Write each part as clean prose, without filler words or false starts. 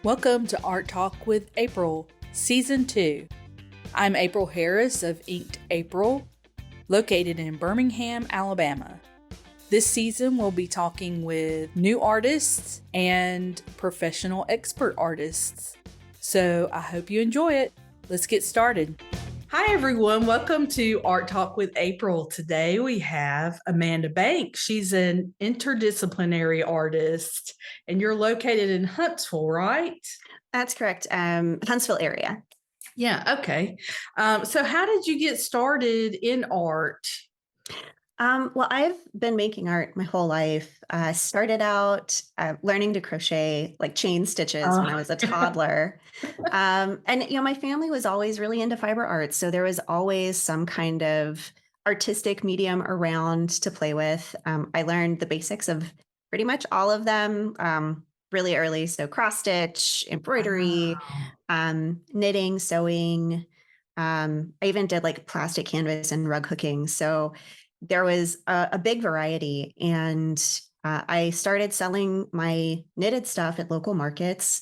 Welcome to Art Talk with April, Season 2. I'm April Harris of Inked April, located in Birmingham, Alabama. This season we'll be talking with new artists and professional expert artists. So I hope you enjoy it. Let's get started. Hi everyone, welcome to Art Talk with April. Today we have Amanda Banks. She's an interdisciplinary artist and you're located in Huntsville, right? That's correct. Huntsville area. Yeah, okay. So how did you get started in art? Well, I've been making art my whole life. I started out learning to crochet like chain stitches when I was a toddler. And, my family was always really into fiber arts. So there was always some kind of artistic medium around to play with. I learned the basics of pretty much all of them really early. So cross stitch, embroidery, knitting, sewing. I even did like plastic canvas and rug hooking. So there was a big variety, and I started selling my knitted stuff at local markets.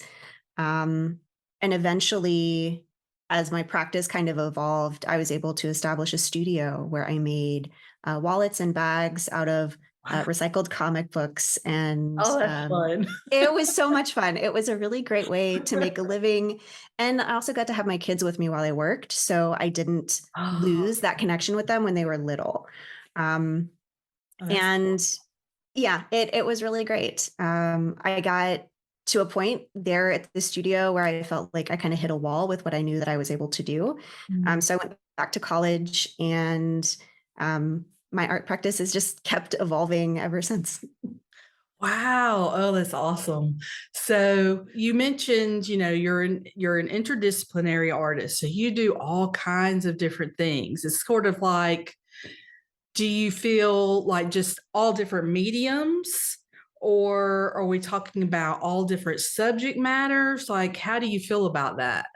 And eventually, as my practice kind of evolved, I was able to establish a studio where I made wallets and bags out of recycled comic books. And that's fun. It was so much fun. It was a really great way to make a living. And I also got to have my kids with me while I worked. So I didn't lose that connection with them when they were little. And cool. Yeah, it was really great. I got to a point there at the studio where I felt like I kind of hit a wall with what I knew that I was able to do. So I went back to college, and my art practice has just kept evolving ever since. Wow. Oh, that's awesome. So you mentioned, you're an interdisciplinary artist. So you do all kinds of different things. It's sort of like, do you feel like just all different mediums, or are we talking about all different subject matters? Like, how do you feel about that?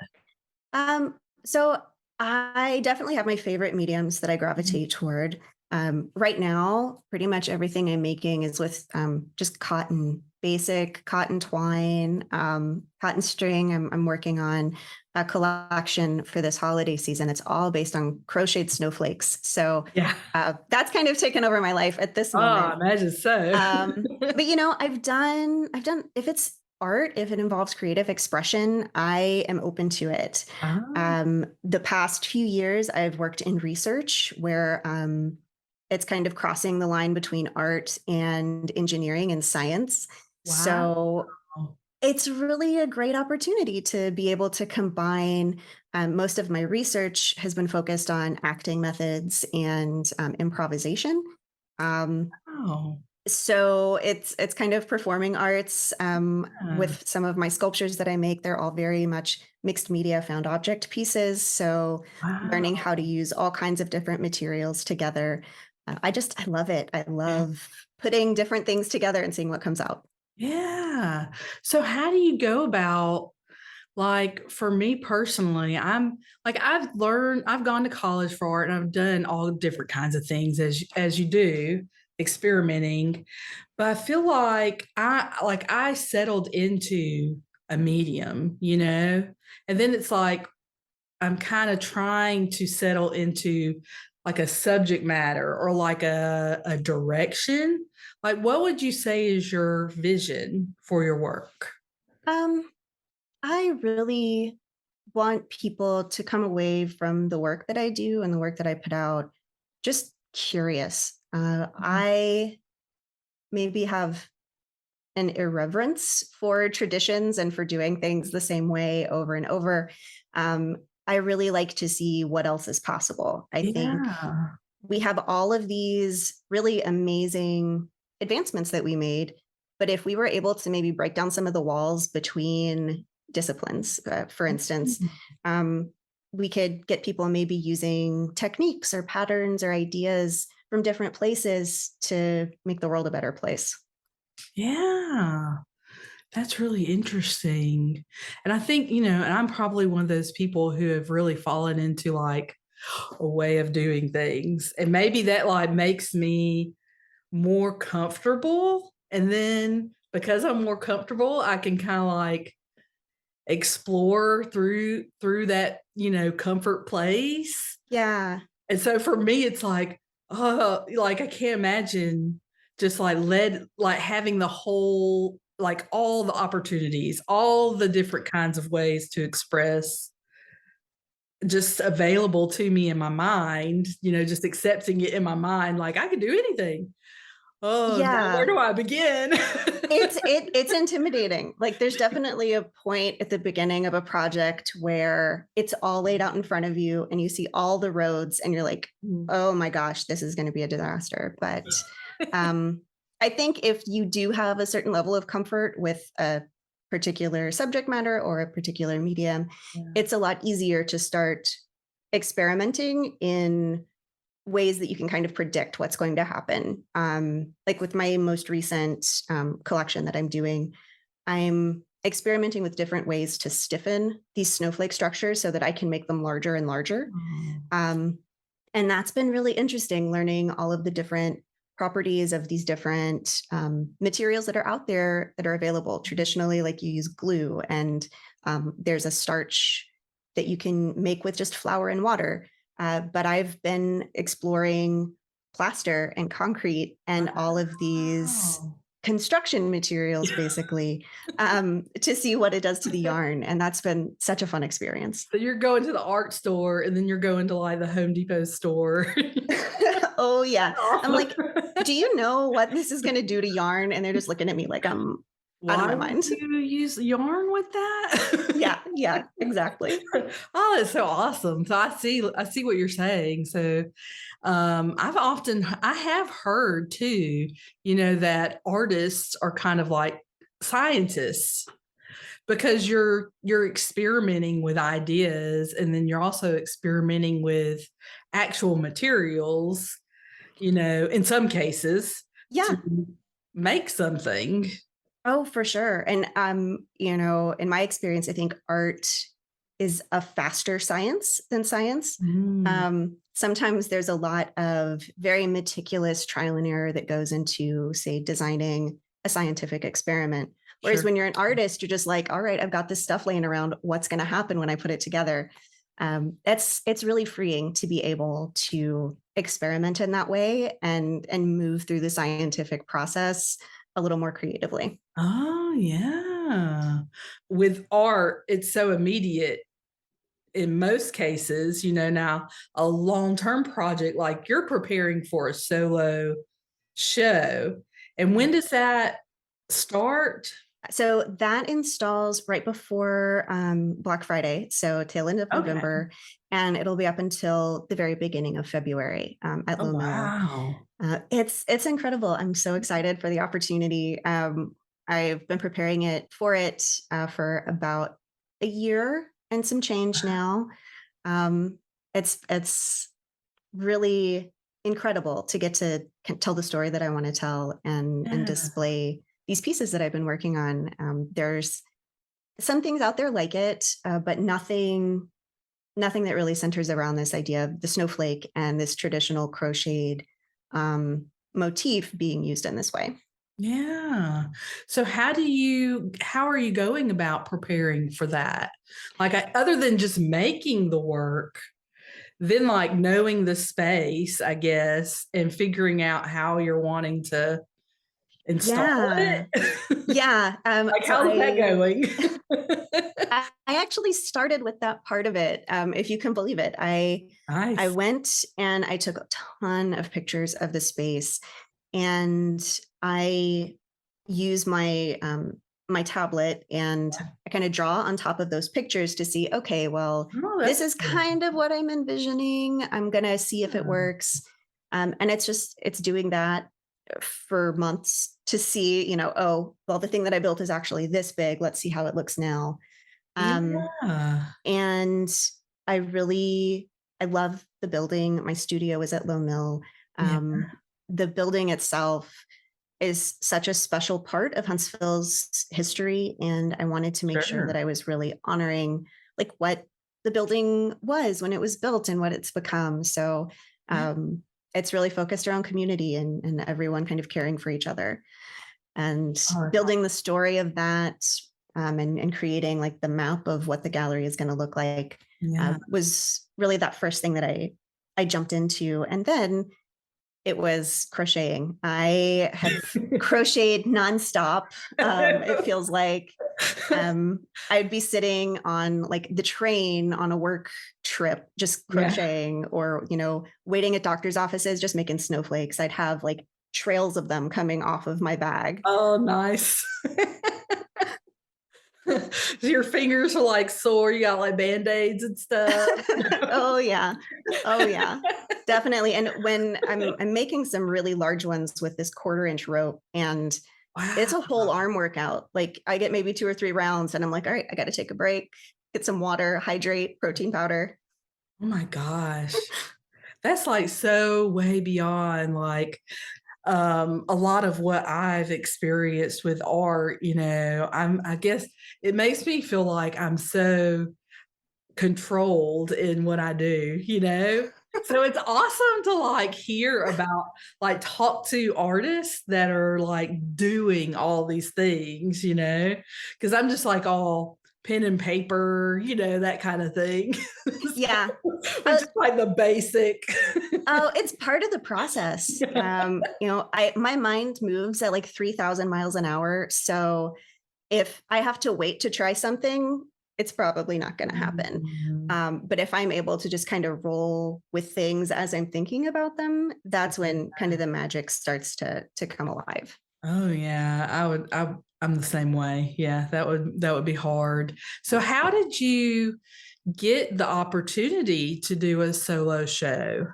So I definitely have my favorite mediums that I gravitate toward. Right now, pretty much everything I'm making is with just cotton, basic cotton twine, cotton string. I'm working on a collection for this holiday season. It's all based on crocheted snowflakes. So Yeah. That's kind of taken over my life at this moment. I imagine so. But I've done, if it's art, if it involves creative expression, I am open to it. The past few years, I've worked in research where it's kind of crossing the line between art and engineering and science. Wow. So it's really a great opportunity to be able to combine. Most of my research has been focused on acting methods and improvisation. So it's kind of performing arts with some of my sculptures that I make. They're all very much mixed media found object pieces. So learning how to use all kinds of different materials together. I love it. I love putting different things together and seeing what comes out. Yeah. So how do you go about, like, for me personally, I've gone to college for art and I've done all different kinds of things as you do, experimenting. But I feel like I settled into a medium, and then it's like I'm kind of trying to settle into like a subject matter or like a direction. Like, what would you say is your vision for your work? I really want people to come away from the work that I do and the work that I put out just curious. I maybe have an irreverence for traditions and for doing things the same way over and over. I really like to see what else is possible. I think we have all of these really amazing advancements that we made, but if we were able to maybe break down some of the walls between disciplines, for instance, we could get people maybe using techniques or patterns or ideas from different places to make the world a better place. Yeah, that's really interesting. And I think, and I'm probably one of those people who have really fallen into like a way of doing things. And maybe that like makes me more comfortable. And then because I'm more comfortable, I can kind of like explore through that, comfort place. Yeah. And so for me, it's like, oh, like I can't imagine just like having the whole, like all the opportunities, all the different kinds of ways to express just available to me in my mind, just accepting it in my mind, like I could do anything. Oh, now where Yeah. do I begin? It's intimidating. Like there's definitely a point at the beginning of a project where it's all laid out in front of you and you see all the roads and you're like, oh my gosh, this is going to be a disaster. But um, I think if you do have a certain level of comfort with a particular subject matter or a particular medium, Yeah. it's a lot easier to start experimenting in ways that you can kind of predict what's going to happen. Like with my most recent collection that I'm doing, I'm experimenting with different ways to stiffen these snowflake structures so that I can make them larger and larger. Oh. And that's been really interesting, learning all of the different properties of these different materials that are out there that are available. Traditionally, like you use glue, and there's a starch that you can make with just flour and water. But I've been exploring plaster and concrete and all of these Wow. construction materials, basically, to see what it does to the yarn. And that's been such a fun experience. So you're going to the art store and then you're going to like the Home Depot store. Oh, yeah. I'm like, Oh. do you know what this is going to do to yarn? And they're just looking at me like I'm out of Why my would mind. you use yarn with that? Yeah, exactly. Oh, that's so awesome. So I see what you're saying. So I have heard too, that artists are kind of like scientists because you're experimenting with ideas and then you're also experimenting with actual materials, in some cases to Yeah. make something. Oh, for sure. And in my experience, I think art is a faster science than science. Mm, Sometimes there's a lot of very meticulous trial and error that goes into, say, designing a scientific experiment. Whereas sure. when you're an artist, you're just like, all right, I've got this stuff laying around. What's going to happen when I put it together? It's really freeing to be able to experiment in that way and move through the scientific process a little more creatively. Oh, yeah. With art, it's so immediate in most cases, now a long-term project like you're preparing for a solo show. And when does that start? So that installs right before Black Friday, so tail end of Okay. November, and it'll be up until the very beginning of February at Oh, Lowe Mill. wow. It's incredible. I'm so excited for the opportunity. I've been preparing for about a year and some change now. Um, it's really incredible to get to tell the story that I want to tell and Yeah. display these pieces that I've been working on. There's some things out there like it, but nothing that really centers around this idea of the snowflake and this traditional crocheted motif being used in this way. Yeah. So how are you going about preparing for that? Like other than just making the work, then like knowing the space, I guess, and figuring out how you're wanting to install Yeah, it. yeah. Like So how's that going? I actually started with that part of it, if you can believe it. I Nice. went and I took a ton of pictures of the space, and I use my tablet and I kind of draw on top of those pictures to see, okay, well, Oh, this that's is cool. kind of what I'm envisioning. I'm gonna see if it Yeah. works. And it's doing that for months to see, oh, well, the thing that I built is actually this big. Let's see how it looks now. Um, Yeah. and I love the building. My studio is at Lowe Mill. Yeah. The building itself is such a special part of Huntsville's history, and I wanted to make sure that Sure. I was really honoring like what the building was when it was built and what it's become. So Yeah. um, it's really focused around community and everyone kind of caring for each other and Oh, building the story of that and creating like the map of what the gallery is going to look like Yeah. was really that first thing that I jumped into. And then it was crocheting. I have crocheted nonstop. It feels like I'd be sitting on like the train on a work trip, just Yeah. crocheting, or, waiting at doctor's offices, just making snowflakes. I'd have like trails of them coming off of my bag. Oh, nice. Your fingers are like sore. You got like band-aids and stuff. Oh yeah. Oh yeah. Definitely. And when I'm making some really large ones with this 1/4 inch rope, and it's a whole Wow. arm workout. Like I get maybe 2 or 3 rounds and I'm like, all right, I got to take a break, get some water, hydrate, protein powder. Oh my gosh. That's like so way beyond like a lot of what I've experienced with art, I guess it makes me feel like I'm so controlled in what I do. So it's awesome to like hear about like talk to artists that are like doing all these things, because I'm just like all pen and paper, that kind of thing. Yeah. Which is like the basic. Oh, it's part of the process. My mind moves at like 3,000 miles an hour. So if I have to wait to try something, it's probably not going to happen. Mhm. But if I'm able to just kind of roll with things as I'm thinking about them, that's when kind of the magic starts to come alive. Oh yeah, I'm the same way. Yeah, that would be hard. So how did you get the opportunity to do a solo show?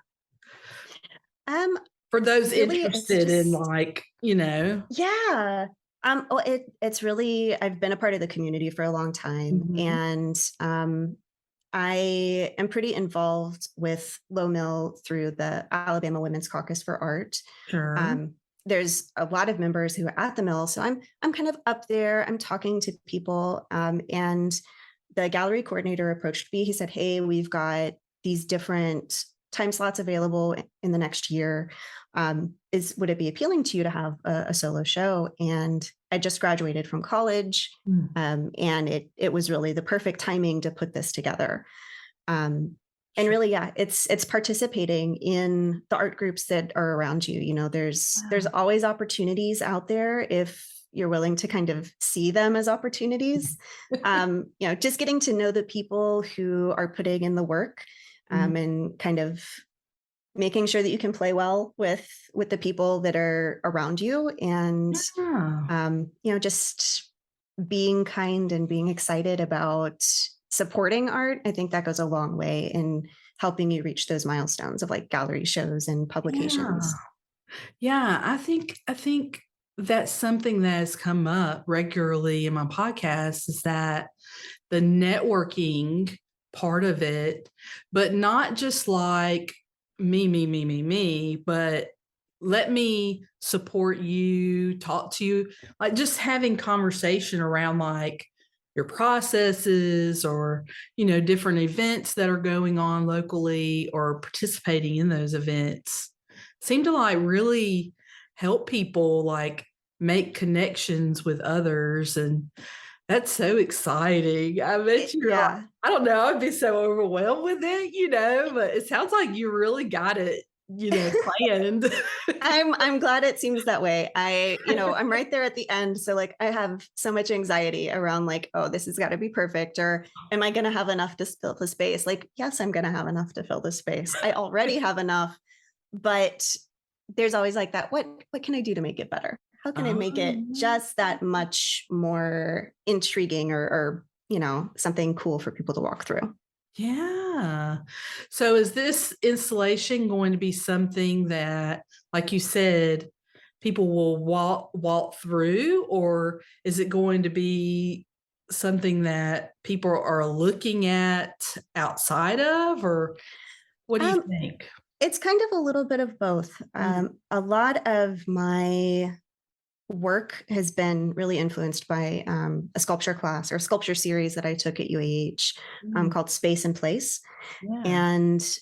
Um, For those Really, it's interested in just like. yeah. Well, it's really I've been a part of the community for a long time, Mhm. and I am pretty involved with Lowe Mill through the Alabama Women's Caucus for Art. Sure. Um, there's a lot of members who are at the mill, so I'm kind of up there. I'm talking to people, and the gallery coordinator approached me. He said, "Hey, we've got these different time slots available in the next year. Is would it be appealing to you to have a solo show?" And I just graduated from college, Mm. and it was really the perfect timing to put this together. And Sure. really, yeah, it's participating in the art groups that are around you. There's Wow. always opportunities out there if you're willing to kind of see them as opportunities. Just getting to know the people who are putting in the work, Mm. and kind of making sure that you can play well with the people that are around you, and Yeah. just being kind and being excited about supporting art. I think that goes a long way in helping you reach those milestones of like gallery shows and Yeah. publications. Yeah, I think that's something that has come up regularly in my podcast is that the networking part of it, but not just like me, but let me support you, talk to you, like just having conversation around like your processes or different events that are going on locally or participating in those events seem to like really help people like make connections with others and that's so exciting. I bet you're like, Yeah. I don't know, I'd be so overwhelmed with it, but it sounds like you really got it planned. I'm glad it seems that way. I'm right there at the end. So like I have so much anxiety around like, oh, this has got to be perfect. Or am I gonna have enough to fill the space? Like, yes, I'm gonna have enough to fill the space. I already have enough, but there's always like that, what can I do to make it better? How can I make it Oh, just that much more intriguing, or something cool for people to walk through? yeah. So is this installation going to be something that, like you said, people will walk through, or is it going to be something that people are looking at outside of, or what do you Um, think? it's kind of a little bit of both. Mm, A lot of my work has been really influenced by a sculpture class or sculpture series that I took at UAH, mm, called Space and Place. yeah. And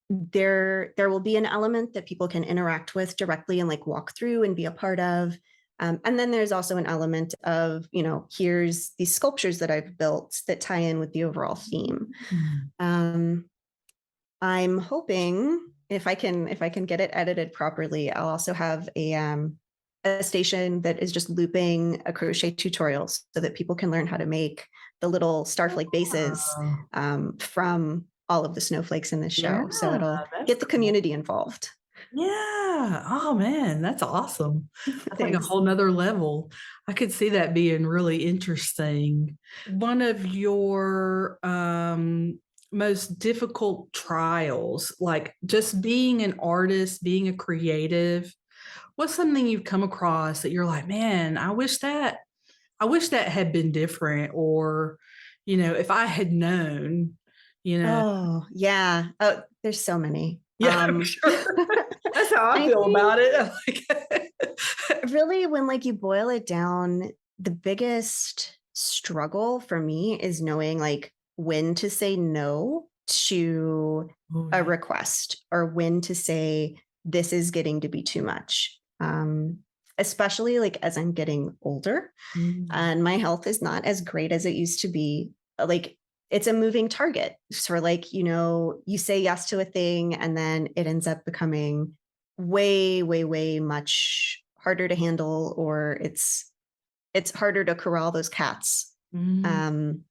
there will be an element that people can interact with directly and like walk through and be a part of. And then there's also an element of, here's these sculptures that I've built that tie in with the overall theme. Mm. Um, I'm hoping if I can get it edited properly, I'll also have a station that is just looping a crochet tutorial so that people can learn how to make the little starflake bases Oh, from all of the snowflakes in this yeah, show. So it'll that's get the cool. community involved. Yeah. Oh man, that's awesome. That's like a Thanks. whole nother level. I could see that being really interesting. One of your most difficult trials, like just being an artist, being a creative, what's something you've come across that you're like, man, I wish that had been different, or, if I had known, you know. Oh, yeah. Oh, there's so many. Yeah, I'm sure. That's how I I feel think about it. Like, really when you boil it down, the biggest struggle for me is knowing when to say no to oh, a yeah. request or when to say this is getting to be too much. Especially as I'm getting older Mm. and my health is not as great as it used to be. It's a moving target. So you say yes to a thing and then it ends up becoming way, way, way much harder to handle, or it's harder to corral those cats. Mm. Um,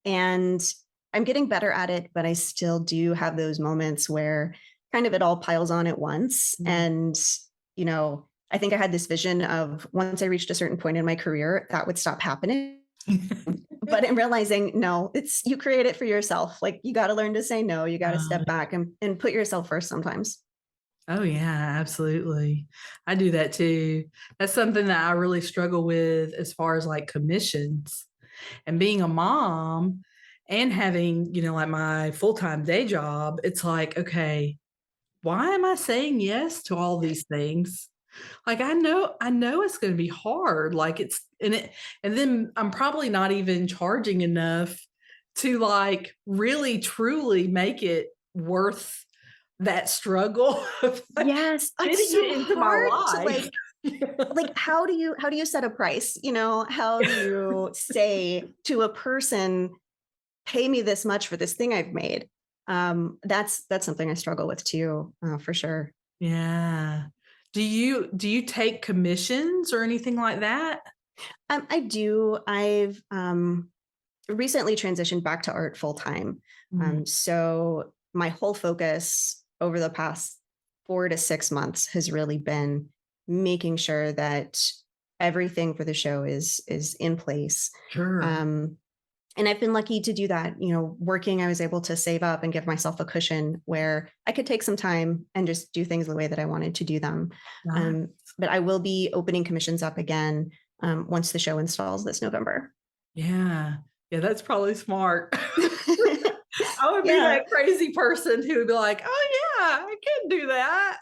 and I'm getting better at it, but I still do have those moments where kind of it all piles on at once. Mm. And, I think I had this vision of once I reached a certain point in my career, that would stop happening. But I'm realizing, no, it's you create it for yourself. You got to learn to say no. You got to Uh, step back and put yourself first sometimes. oh yeah, absolutely. I do that too. That's something that I really struggle with as far as like commissions and being a mom and having, like my full-time day job. It's like, okay, why am I saying yes to all these things? Like I know it's going to be hard. Like and then I'm probably not even charging enough to like really truly make it worth that struggle of like Yes, fitting it's so it into my hard to life. how do you set a price? How do you say to a person, pay me this much for this thing I've made? That's something I struggle with too, for sure. Yeah. Do you take commissions or anything like that? I do. I've recently transitioned back to art full time. Mm, So my whole focus over the past 4 to 6 months has really been making sure that everything for the show is in place. sure. Um, and I've been lucky to do that. Working, I was able to save up and give myself a cushion where I could take some time and just do things the way that I wanted to do them. Nice. Um, but I will be opening commissions up again once the show installs this November. Yeah. Yeah, that's probably smart. I would be Yeah. that crazy person who would be like, "Oh yeah, I can do that."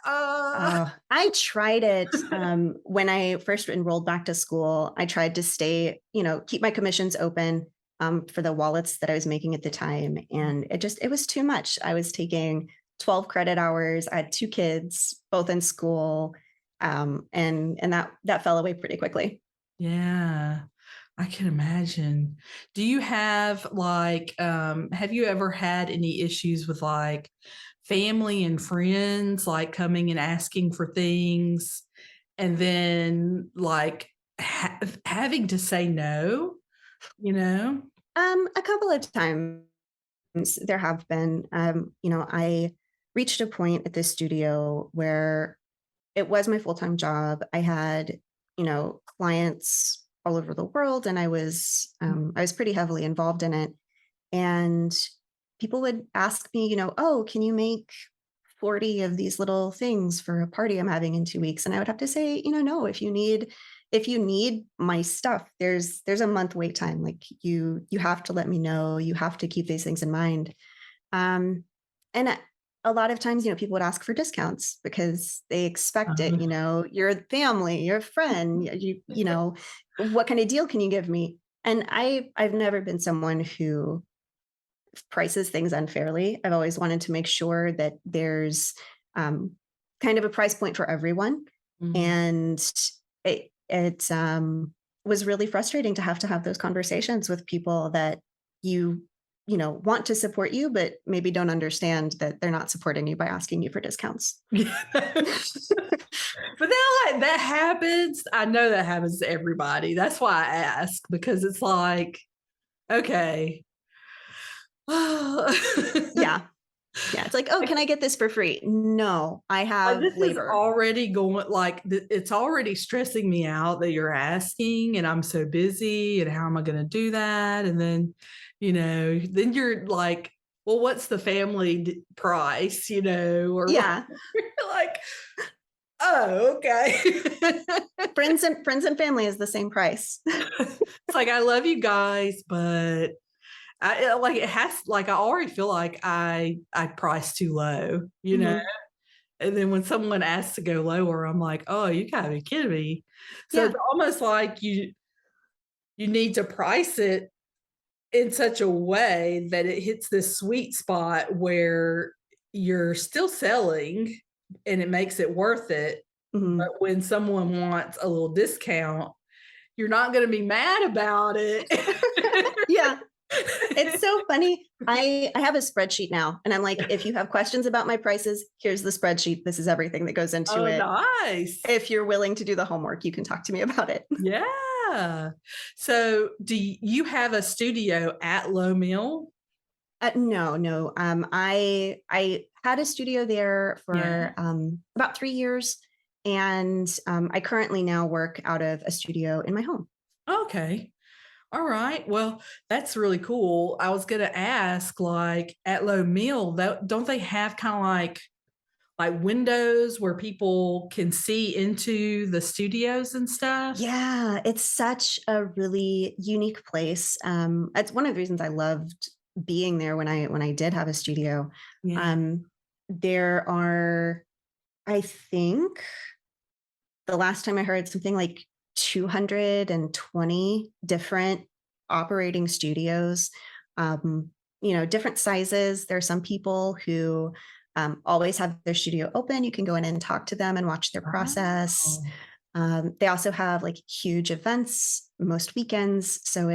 I tried it when I first enrolled back to school. I tried to keep my commissions open for the wallets that I was making at the time. And it was too much. I was taking 12 credit hours. I had two kids, both in school. And that fell away pretty quickly. Yeah, I can imagine. Do you have you ever had any issues with like family and friends like coming and asking for things and then like having to say no, you know? A couple of times there have been, I reached a point at this studio where it was my full-time job. I had, clients all over the world and I was pretty heavily involved in it. And people would ask me, oh, can you make 40 of these little things for a party I'm having in 2 weeks? And I would have to say, no, if you need my stuff, there's a month wait time. You have to let me know. You have to keep these things in mind. Um, and a lot of times, people would ask for discounts because they expect it. Uh, You're a family, you're a friend. What kind of deal can you give me? And I've never been someone who prices things unfairly. I've always wanted to make sure that there's um, kind of a price point for everyone. mm, And it was really frustrating to have those conversations with people that you want to support you, but maybe don't understand that they're not supporting you by asking you for discounts. But then, like, that happens. I know that happens to everybody. That's why I ask, because it's like, okay. Yeah. Yeah. It's like, oh, can I get this for free? No, I Like, have this is labor. already going, like, it's already stressing me out that you're asking, and I'm so busy, and how am I gonna do that? And then, then you're like, "Well, what's the family price?" Or like, Yeah. you're like, "Oh, okay." Friends and family is the same price. It's like, I love you guys, but like, it has, like, I already feel like I price too low. Mhm. And then when someone asks to go lower, I'm like, "Oh, you gotta be kidding me." So Yeah. it's almost like you need to price it in such a way that it hits this sweet spot where you're still selling and it makes it worth it. But Mhm. when someone wants a little discount, you're not gonna be mad about it. Yeah. It's so funny. I have a spreadsheet now, and I'm like, if you have questions about my prices, here's the spreadsheet. This is everything that goes into Oh, it. nice. If you're willing to do the homework, you can talk to me about it. Yeah. So, do you have a studio at Lowe Mill? No, no. I had a studio there Yeah. for about 3 years, and I currently now work out of a studio in my home. Okay. All right. Well, that's really cool. I was gonna ask, like, at Low Mill, don't they have kind of like windows where people can see into the studios and stuff? Yeah, it's such a really unique place. It's one of the reasons I loved being there when I did have a studio. Yeah. Um, there are, I think, the last time I heard something like 220 different operating studios, different sizes. There are some people who always have their studio open. You can go in and talk to them and watch their process. Wow. They also have like huge events most weekends. So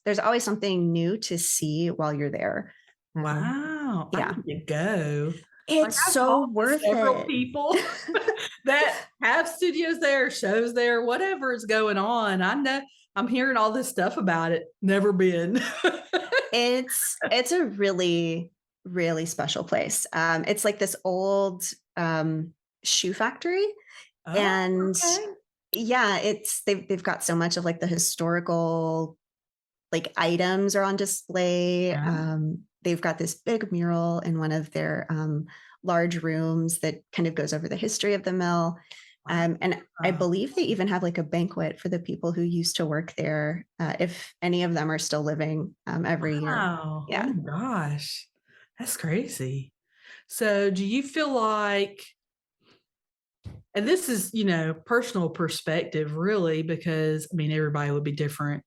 there's always something new to see while you're there. Um, Wow. I yeah, need to go. Like, it's I've so talked to worth several it. people that have studios there, shows there, whatever is going on. I know I'm hearing all this stuff about it. Never been. It's a really, really special place. It's like this old, shoe factory, Oh, and okay. yeah, they've got so much of, like, the historical, like, items are on display. Yeah. They've got this big mural in one of their, large rooms that kind of goes over the history of the mill. And I Wow. believe they even have, like, a banquet for the people who used to work there, if any of them are still living, every year. Wow. Oh Yeah. my gosh. That's crazy. So do you feel like, and this is, personal perspective really, because I mean everybody would be different,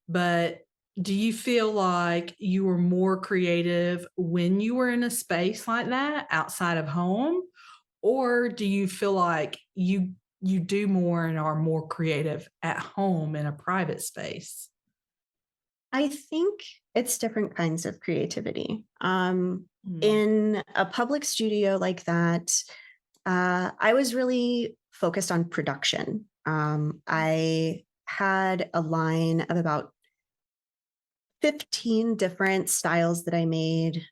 but do you feel like you were more creative when you were in a space like that outside of home? Or do you feel like you do more and are more creative at home in a private space? I think it's different kinds of creativity. Mm. In a public studio like that, I was really focused on production. I had a line of about 15 different styles that I made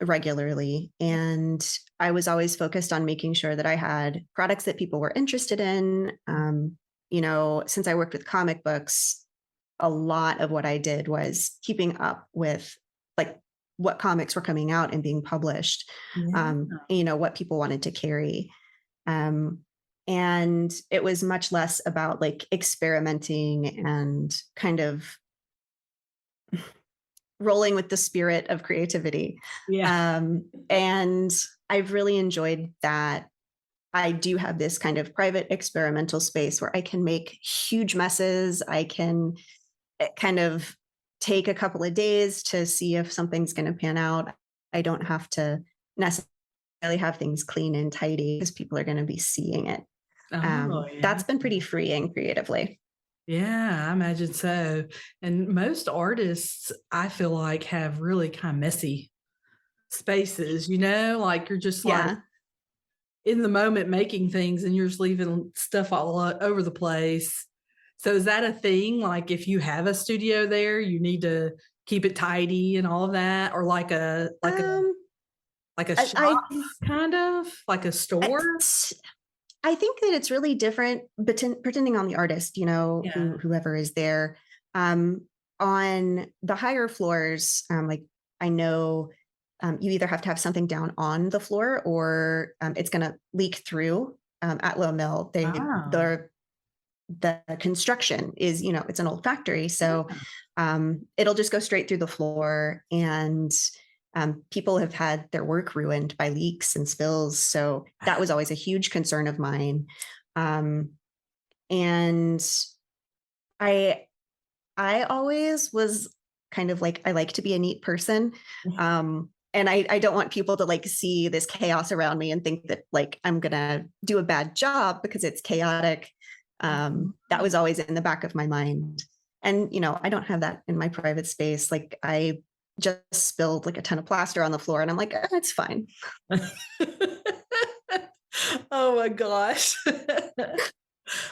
regularly. And I was always focused on making sure that I had products that people were interested in. Since I worked with comic books, a lot of what I did was keeping up with like what comics were coming out and being published, Yeah. what people wanted to carry. Um, and it was much less about like experimenting and kind of rolling with the spirit of creativity. Yeah. And I've really enjoyed that. I do have this kind of private experimental space where I can make huge messes. I can kind of take a couple of days to see if something's going to pan out. I don't have to necessarily have things clean and tidy because people are going to be seeing it. Oh, yeah. That's been pretty freeing creatively. Yeah, I imagine so. And most artists, I feel like, have really kind of messy spaces, like you're just like Yeah. in the moment making things and you're just leaving stuff over the place. So is that a thing? Like if you have a studio there, you need to keep it tidy and all of that, or Um, like a I, shop kind of like a I, store? I think that it's really different, pretending on the artist, Yeah. whoever is there. Um, on the higher floors, like I know you either have to have something down on the floor or it's going to leak through. At Lowe Mill, Wow. the construction is, it's an old factory, so it'll just go straight through the floor, and people have had their work ruined by leaks and spills. So that was always a huge concern of mine. And I I always was kind of like, I like to be a neat person. And I don't want people to like see this chaos around me and think that like I'm gonna do a bad job because it's chaotic. That was always in the back of my mind. And I don't have that in my private space. Like I just spilled like a ton of plaster on the floor and I'm like, it's fine. Oh my gosh.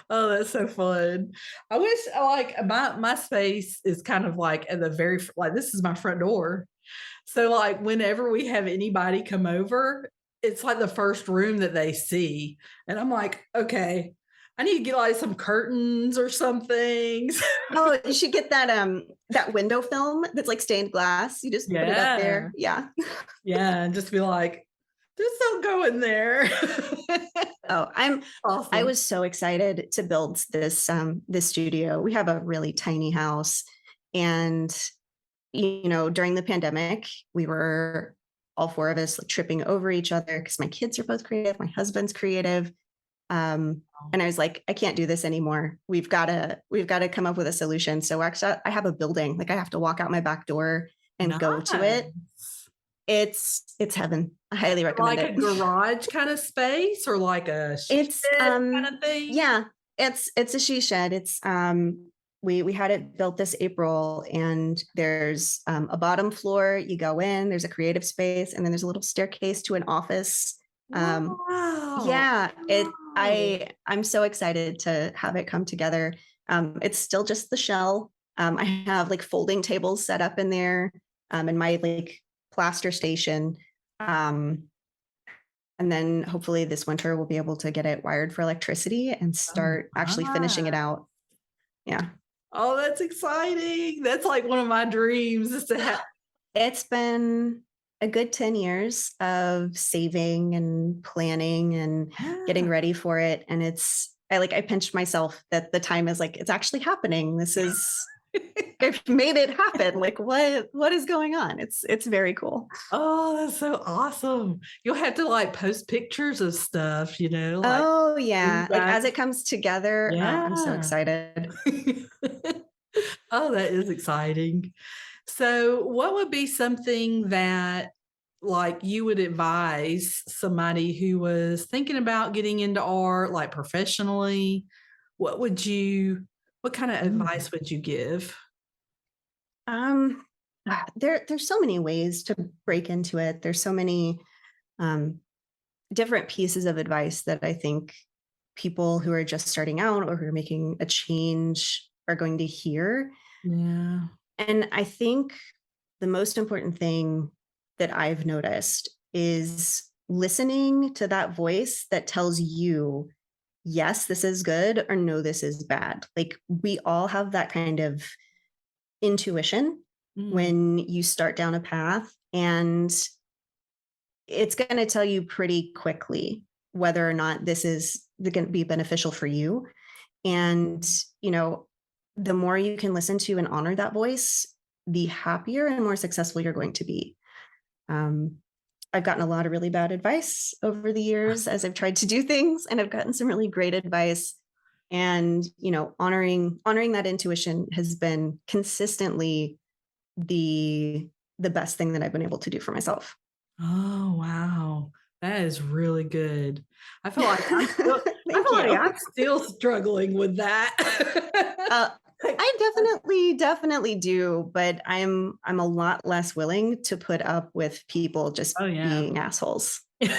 Oh, that's so fun. I wish like my space is kind of like at the like this is my front door. So like whenever we have anybody come over, it's like the first room that they see. And I'm like, okay, I need to get like some curtains or something. Oh, you should get that window film that's like stained glass. You just put it up Yeah. there. Yeah. Yeah. And just be like, just don't go in there. Oh, I Awesome. was so excited to build this studio. We have a really tiny house, and during the pandemic, we were all four of us like, tripping over each other because my kids are both creative, my husband's creative. And I was like, I can't do this anymore. We've got to come up with a solution. So actually I have a building, like I have to walk out my back door and go to it. Nice. It's heaven. I highly recommend Like a it. garage kind of space or like a she It's shed kind of thing? yeah, it's a she shed. It's we had it built this April, and there's a bottom floor. You go in, there's a creative space, and then there's a little staircase to an office. Wow. Yeah, Wow. I'm so excited to have it come together. It's still just the shell. I have like folding tables set up in there, and my like plaster station. Um, and then hopefully this winter we'll be able to get it wired for electricity and Oh start actually finishing it my. out. Yeah. Oh, that's exciting. That's like one of my dreams is to have. It's been a good 10 years of saving and planning and Yeah. getting ready for it. And I pinched myself that the time is like, it's actually happening. I've made it happen. Like what is going on? It's very cool. Oh, that's so awesome. You'll have to like post pictures of stuff, like Oh you yeah. Like guys. as it comes together, I'm so Yeah. excited. Oh, that is exciting. So, what would be something that, like, you would advise somebody who was thinking about getting into art, like, professionally? What kind of Mm. advice would you give? Um, there's so many ways to break into it. There's so many um, different pieces of advice that I think people who are just starting out or who are making a change are going to hear. Yeah. And I think the most important thing that I've noticed is listening to that voice that tells you, yes, this is good, or no, this is bad. Like we all have that kind of intuition Mm. when you start down a path, and it's going to tell you pretty quickly whether or not this is going to be beneficial for you. And you know the more you can listen to and honor that voice, the happier and more successful you're going to be. um, I've gotten a lot of really bad advice over the years as I've tried to do things, and I've gotten some really great advice. And honoring that intuition has been consistently the the best thing that I've been able to do for myself. Oh, wow. That is really good. I feel like I'm still I Thank feel like you. I'm still struggling with that. Uh, Like, I definitely do, but I'm a lot less willing to put up with people just oh, yeah. being assholes. I'm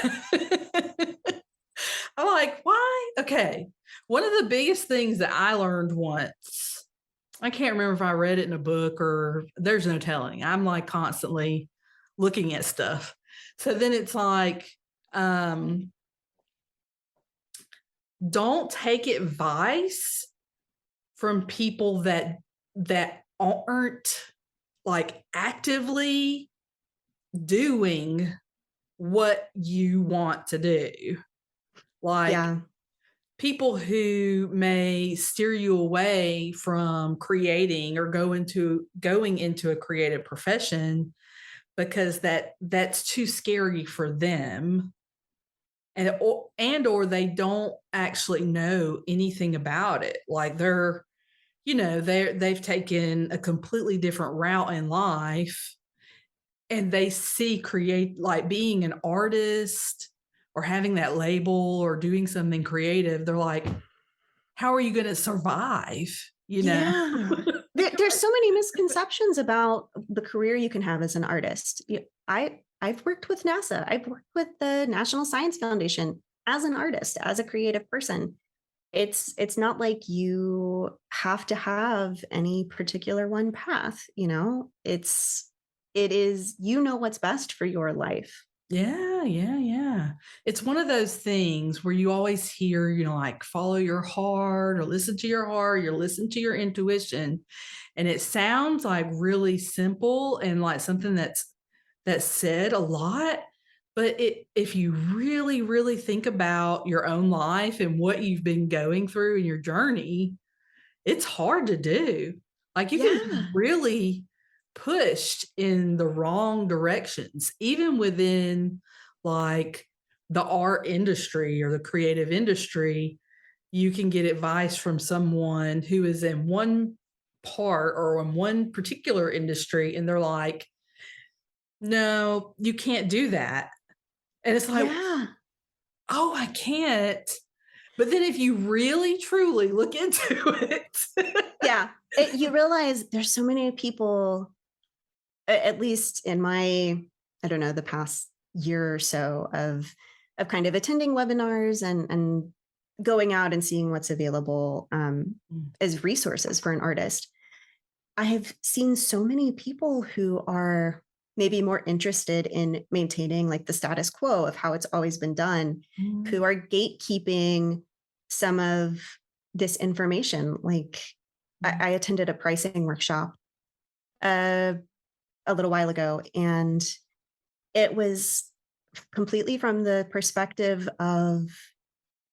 like, "Why?" Okay. One of the biggest things that I learned once, I can't remember if I read it in a book or there's no telling. I'm, like, constantly looking at stuff. So then it's like, um, don't take advice from people that aren't, like, actively doing what you want to do. Like, Yeah. people who may steer you away from creating or going into a creative profession because that's too scary for them, and or they don't actually know anything about it. Like, they've taken a completely different route in life, and they see create like being an artist or having that label or doing something creative. They're like, how are you going to survive? You know? Yeah. There's so many misconceptions about the career you can have as an artist. I've worked with NASA. I've worked with the National Science Foundation as an artist, as a creative person. It's not like you have to have any particular one path, you know? It is you know what's best for your life. Yeah, yeah, yeah. It's one of those things where you always hear, like follow your heart or listen to your heart, you listen to your intuition. And it sounds like really simple and like something that's said a lot. But if you really, really think about your own life and what you've been going through in your journey, it's hard to do. Like, you can be Yeah. really pushed in the wrong directions, even within, like, the art industry or the creative industry. You can get advice from someone who is in one part or in one particular industry, and they're like, "No, you can't do that." And it's like, Yeah. "Oh, I can't." But then if you really truly look into it. Yeah. You realize there's so many people, at least in my, I don't know, the past year or so of kind of attending webinars and going out and seeing what's available as resources for an artist. I have seen so many people who are maybe more interested in maintaining like the status quo of how it's always been done, Mm. who are gatekeeping some of this information. Like I attended a pricing workshop uh, a little while ago, and it was completely from the perspective of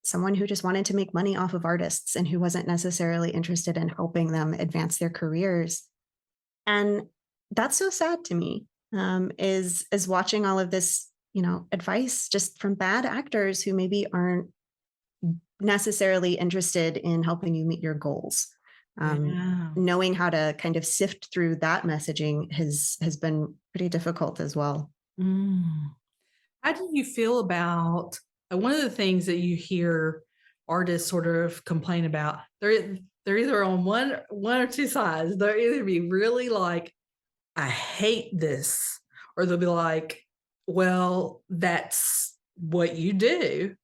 someone who just wanted to make money off of artists and who wasn't necessarily interested in helping them advance their careers. And that's so sad to me, is watching all of this, advice just from bad actors who maybe aren't necessarily interested in helping you meet your goals. Yeah. Knowing how to kind of sift through that messaging has been pretty difficult as well. Mm. How do you feel about one of the things that you hear artists sort of complain about? They're either on one or two sides. They'll either be really like, I hate this, or they'll be like, well, that's what you do.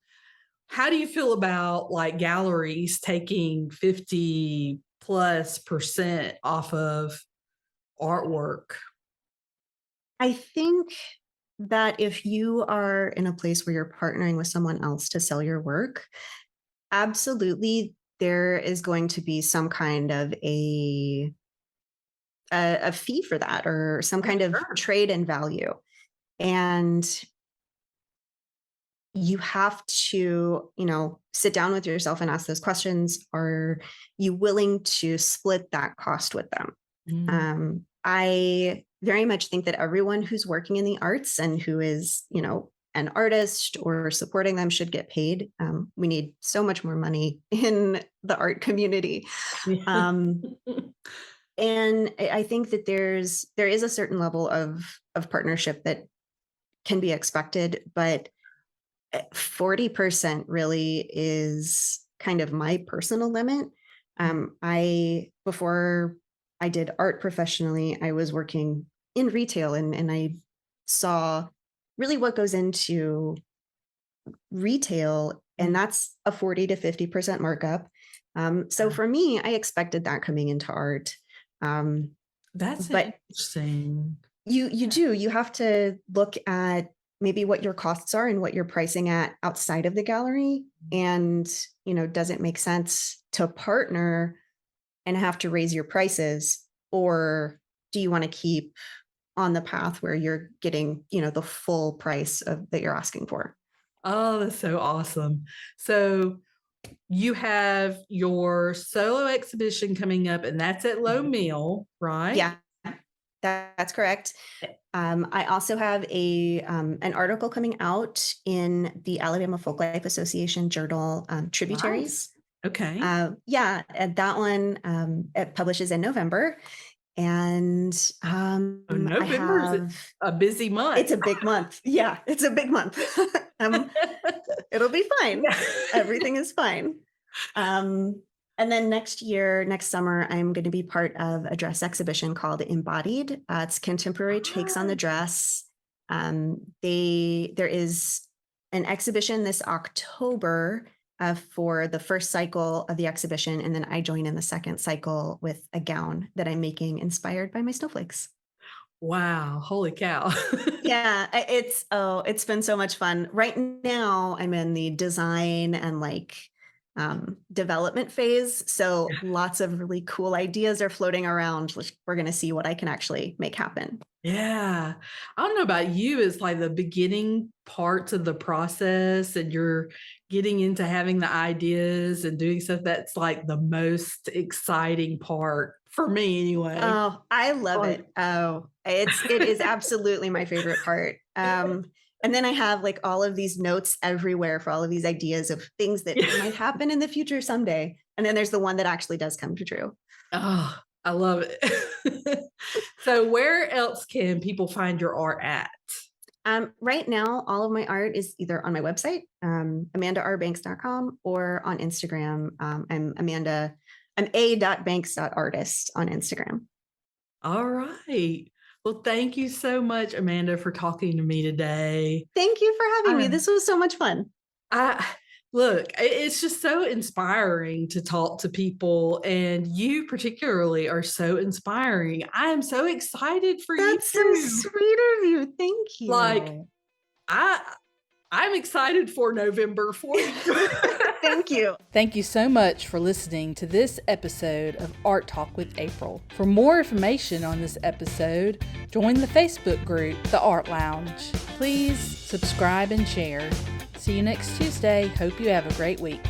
How do you feel about like galleries taking 50 plus percent off of artwork? I think that if you are in a place where you're partnering with someone else to sell your work, absolutely there is going to be some kind of a fee for that or some Oh, kind of sure. trade in value. And you have to, sit down with yourself and ask those questions. Are you willing to split that cost with them? Mm. I very much think that everyone who's working in the arts and who is, an artist or supporting them should get paid. We need so much more money in the art community. Um, and I think that there is a certain level of partnership that can be expected, but 40% really is kind of my personal limit. Before I did art professionally, I was working in retail, and I saw really what goes into retail, and that's a 40 to 50% markup. So for me, I expected that coming into art. That's But interesting. you have to look at maybe what your costs are and what you're pricing at outside of the gallery. And, does it make sense to partner and have to raise your prices? Or do you want to keep on the path where you're getting, the full price that you're asking for? Oh, that's so awesome. So you have your solo exhibition coming up, and that's at Lowe Mill, right? Yeah, that's correct. I also have an article coming out in the Alabama Folklife Association journal, Tributaries. Okay. Yeah, and that one it publishes in November, and November is a busy month. It's a big month. Yeah, it's a big month. It'll be fine. Everything is fine. And then next summer, I'm going to be part of a dress exhibition called Embodied. It's contemporary takes on the dress. There is an exhibition this October for the first cycle of the exhibition, and then I join in the second cycle with a gown that I'm making inspired by my snowflakes. Wow, holy cow. Yeah, it's been so much fun. Right now, I'm in the design and development phase. So lots of really cool ideas are floating around, which we're going to see what I can actually make happen. Yeah. I don't know about you, it's like the beginning parts of the process, and you're getting into having the ideas and doing stuff. That's like the most exciting part for me anyway. Oh, I love it. Oh, it is absolutely my favorite part. And then I have all of these notes everywhere for all of these ideas of things that might happen in the future someday. And then there's the one that actually does come true. Oh, I love it. So where else can people find your art at? Right now, all of my art is either on my website, amandarbanks.com, or on Instagram. I'm a.banks.artist on Instagram. All right. Well, thank you so much, Amanda, for talking to me today. Thank you for having me. This was so much fun. Look, it's just so inspiring to talk to people, and you particularly are so inspiring. I am so excited for you. That's so sweet of you. Thank you. I'm excited for November for you. Thank you. Thank you so much for listening to this episode of Art Talk with April. For more information on this episode, join the Facebook group, The Art Lounge. Please subscribe and share. See you next Tuesday. Hope you have a great week.